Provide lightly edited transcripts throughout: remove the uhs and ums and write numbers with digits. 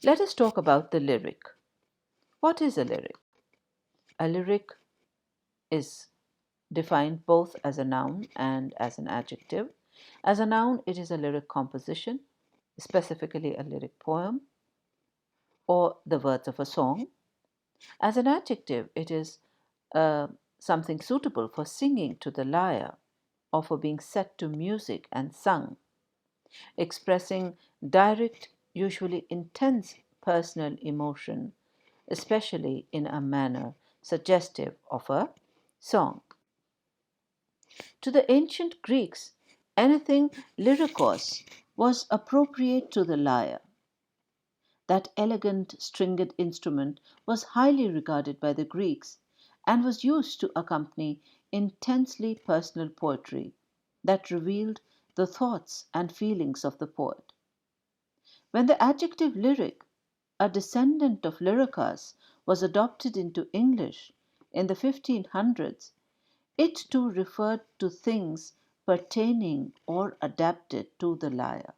Let us talk about the lyric. What is a lyric? A lyric is defined both as a noun and as an adjective. As a noun, it is a lyric composition, specifically a lyric poem or the words of a song. As an adjective, it is uh, something suitable for singing to the lyre or for being set to music and sung, expressing direct, usually intense personal emotion, especially in a manner suggestive of a song. To the ancient Greeks, anything lyrikos was appropriate to the lyre. That elegant stringed instrument was highly regarded by the Greeks and was used to accompany intensely personal poetry that revealed the thoughts and feelings of the poet. When the adjective lyric, a descendant of lyricas, was adopted into English in the 1500s, it too referred to things pertaining or adapted to the lyre.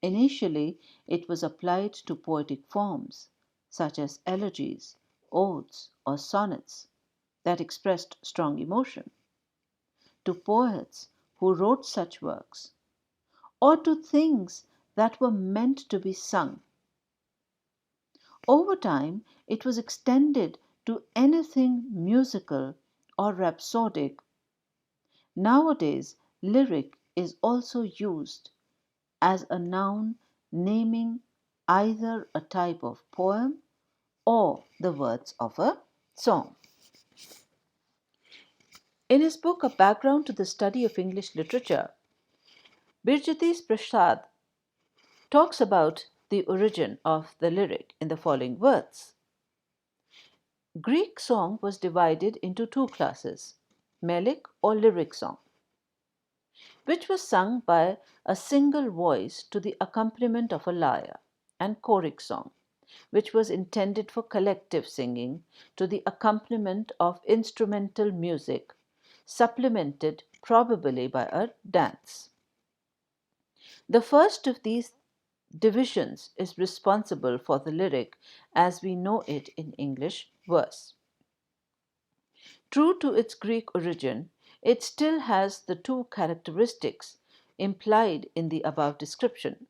Initially, it was applied to poetic forms, such as elegies, odes, or sonnets, that expressed strong emotion, to poets who wrote such works, or to things that were meant to be sung. Over time, it was extended to anything musical or rhapsodic. Nowadays, lyric is also used as a noun naming either a type of poem or the words of a song. In his book A Background to the Study of English Literature, Birjati's Prasad talks about the origin of the lyric in the following words. Greek song was divided into two classes, melic or lyric song, which was sung by a single voice to the accompaniment of a lyre, and choric song, which was intended for collective singing to the accompaniment of instrumental music, supplemented probably by a dance. The first of these divisions is responsible for the lyric as we know it in English verse. True to its Greek origin, it still has the two characteristics implied in the above description.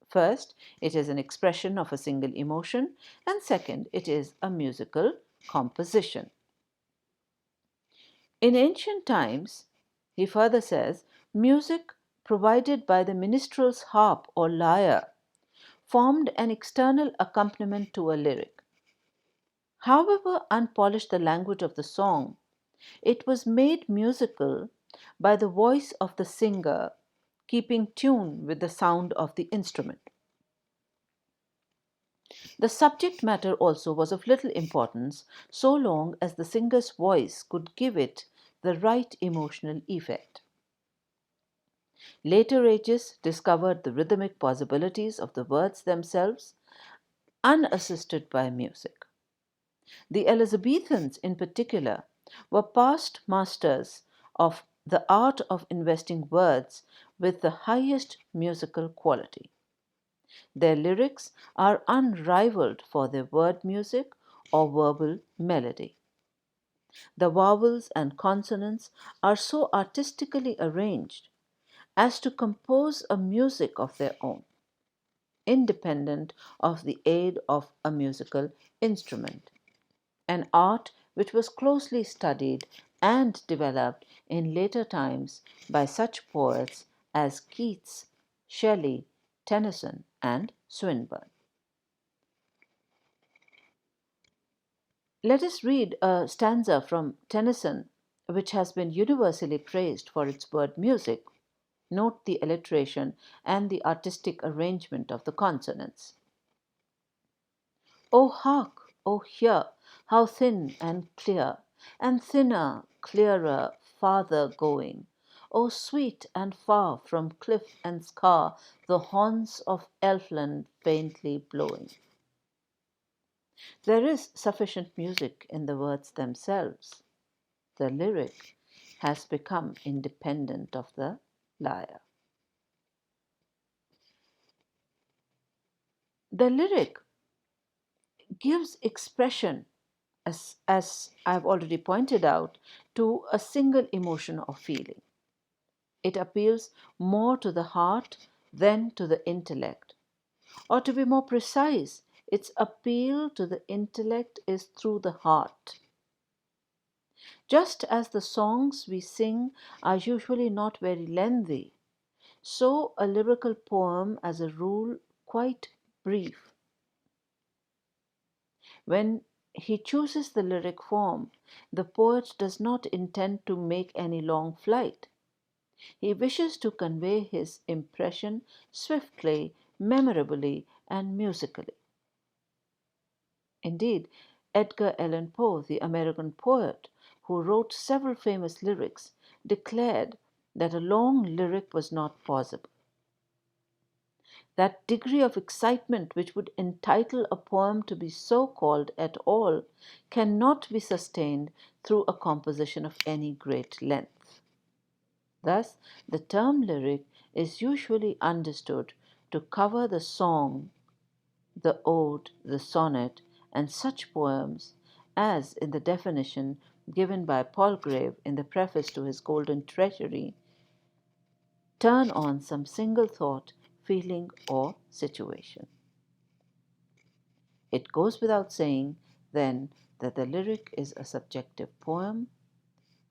First, it is an expression of a single emotion, and second, it is a musical composition. In ancient times, he further says, music provided by the minstrel's harp or lyre formed an external accompaniment to a lyric. However unpolished the language of the song, it was made musical by the voice of the singer keeping tune with the sound of the instrument. The subject matter also was of little importance so long as the singer's voice could give it the right emotional effect. Later ages discovered the rhythmic possibilities of the words themselves, unassisted by music. The Elizabethans, in particular, were past masters of the art of investing words with the highest musical quality. Their lyrics are unrivaled for their word music or verbal melody. The vowels and consonants are so artistically arranged as to compose a music of their own, independent of the aid of a musical instrument, an art which was closely studied and developed in later times by such poets as Keats, Shelley, Tennyson, and Swinburne. Let us read a stanza from Tennyson, which has been universally praised for its word music. Note the alliteration and the artistic arrangement of the consonants. O hark, O hear, how thin and clear, and thinner, clearer, farther going. O sweet and far from cliff and scar, the horns of Elfland faintly blowing. There is sufficient music in the words themselves. The lyric has become independent of the lyre. The lyric gives expression, as I've already pointed out, to a single emotion or feeling. It appeals more to the heart than to the intellect. Or to be more precise, its appeal to the intellect is through the heart. Just as the songs we sing are usually not very lengthy, so a lyrical poem, as a rule, quite brief. When he chooses the lyric form, the poet does not intend to make any long flight. He wishes to convey his impression swiftly, memorably, and musically. Indeed, Edgar Allan Poe, the American poet who wrote several famous lyrics, declared that a long lyric was not possible. That degree of excitement which would entitle a poem to be so called at all cannot be sustained through a composition of any great length. Thus, the term lyric is usually understood to cover the song, the ode, the sonnet, and such poems as, in the definition given by Palgrave in the preface to his Golden Treasury, turn on some single thought, feeling, or situation. It goes without saying, then, that the lyric is a subjective poem,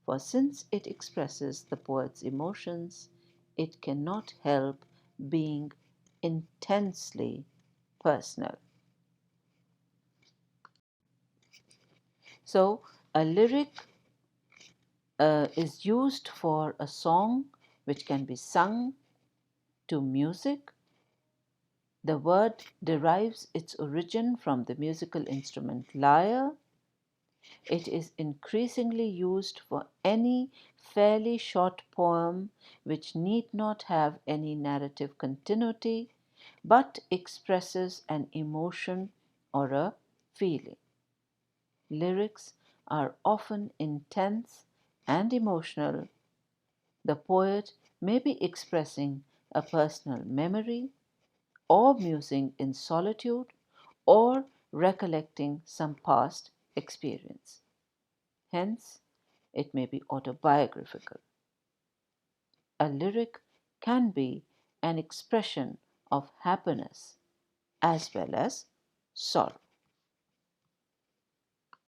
for since it expresses the poet's emotions, it cannot help being intensely personal. So, a lyric is used for a song which can be sung to music. The word derives its origin from the musical instrument lyre. It is increasingly used for any fairly short poem which need not have any narrative continuity but expresses an emotion or a feeling. Lyrics are often intense and emotional. The poet may be expressing a personal memory, or musing in solitude, or recollecting some past experience. Hence, it may be autobiographical. A lyric can be an expression of happiness as well as sorrow.